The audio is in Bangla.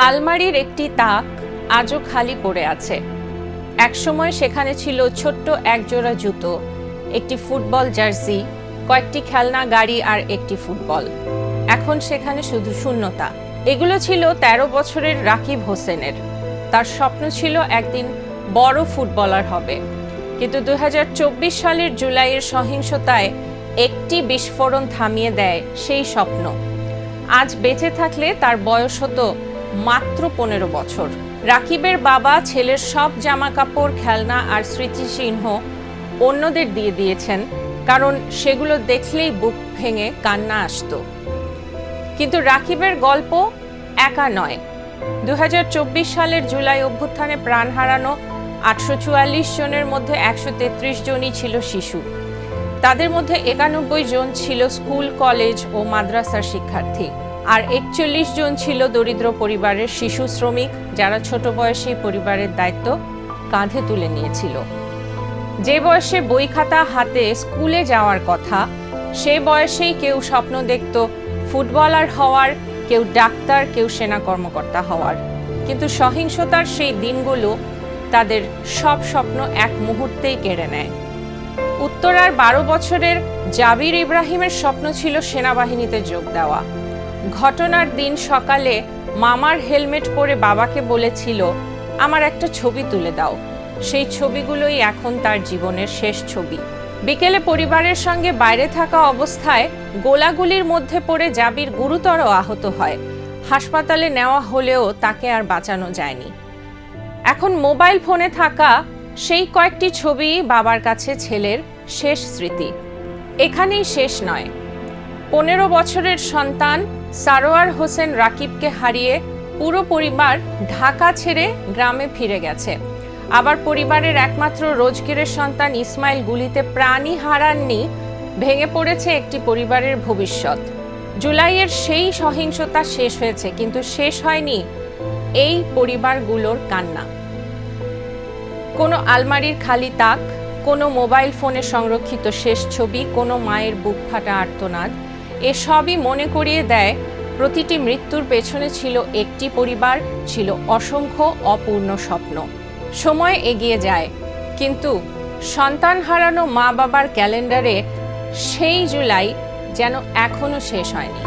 আলমারির একটি তাক আজও খালি পড়ে আছে। একসময় সেখানে ছিল ছোট্ট একজোড়া জুতো, একটি ফুটবল জার্সি, কয়েকটি খেলনা গাড়ি আর একটি ফুটবল। এখন সেখানে শুধু শূন্যতা। এগুলো ছিল ১৩ বছরের রাকিব হোসেনের। তার স্বপ্ন ছিল একদিন বড় ফুটবলার হবে, কিন্তু ২০২৪ সালের জুলাইয়ের সহিংসতায় একটি বিস্ফোরণ থামিয়ে দেয় সেই স্বপ্ন। আজ বেঁচে থাকলে তার বয়স হতো মাত্র ১৫ বছর। রাকিবের বাবা ছেলের সব জামাকাপড়, খেলনা আর স্মৃতিচিহ্ন অন্যদের দিয়ে দিয়েছেন, কারণ সেগুলো দেখলেই বুক ভেঙে কান্না আসতো। কিন্তু রাকিবের গল্প একা নয়। ২০২৪ সালের জুলাই অভ্যুত্থানে প্রাণ হারানো ৮৪৪ জনের মধ্যে ১৩৩ জনই ছিল শিশু। তাদের মধ্যে ৯১ জন ছিল স্কুল, কলেজ ও মাদ্রাসার শিক্ষার্থী, আর ৪১ জন ছিল দরিদ্র পরিবারের শিশু শ্রমিক, যারা ছোট বয়সে পরিবারের দায়িত্ব কাঁধে তুলে নিয়েছিল। যে বয়সে বই খাতা হাতে স্কুলে যাওয়ার কথা, সে বয়সেই কেউ স্বপ্ন দেখত ফুটবলার হওয়ার, কেউ ডাক্তার, কেউ সেনা কর্মকর্তা হওয়ার। কিন্তু সহিংসতার সেই দিনগুলো তাদের সব স্বপ্ন এক মুহূর্তেই কেড়ে নেয়। উত্তরার ১২ বছরের জাবির ইব্রাহিমের স্বপ্ন ছিল সেনাবাহিনীতে যোগ দেওয়া। ঘটনার দিন সকালে মামার হেলমেট পরে বাবাকে বলেছিল, আমার একটা ছবি তুলে দাও। সেই ছবিগুলোই এখন তার জীবনের শেষ ছবি। বিকেলে পরিবারের সঙ্গে বাইরে থাকা অবস্থায় গোলাগুলির মধ্যে পড়ে জাবির গুরুতর আহত হয়। হাসপাতালে নেওয়া হলেও তাকে আর বাঁচানো যায়নি। এখন মোবাইল ফোনে থাকা সেই কয়েকটি ছবি বাবার কাছে ছেলের শেষ স্মৃতি। এখানেই শেষ নয়। ১৫ বছরের সন্তান সারোয়ার হোসেন রাকিবকে হারিয়ে পুরো পরিবার ঢাকা ছেড়ে গ্রামে ফিরে গেছে। আবার পরিবারের একমাত্র রোজগেরের সন্তান ইসমাইল গুলিতে প্রাণই হারাননি, ভেঙে পড়েছে একটি পরিবারের ভবিষ্যৎ। জুলাইয়ের সেই সহিংসতা শেষ হয়েছে, কিন্তু শেষ হয়নি এই পরিবারগুলোর কান্না। কোনো আলমারির খালি তাক, কোনো মোবাইল ফোনে সংরক্ষিত শেষ ছবি, কোনো মায়ের বুক ফাটা আর্তনাদ, এসবই মনে করিয়ে দেয় প্রতিটি মৃত্যুর পেছনে ছিল একটি পরিবার, ছিল অসংখ্য অপূর্ণ স্বপ্ন। সময় এগিয়ে যায়, কিন্তু সন্তান হারানো মা বাবার ক্যালেন্ডারে সেই জুলাই যেন এখনো শেষ হয়নি।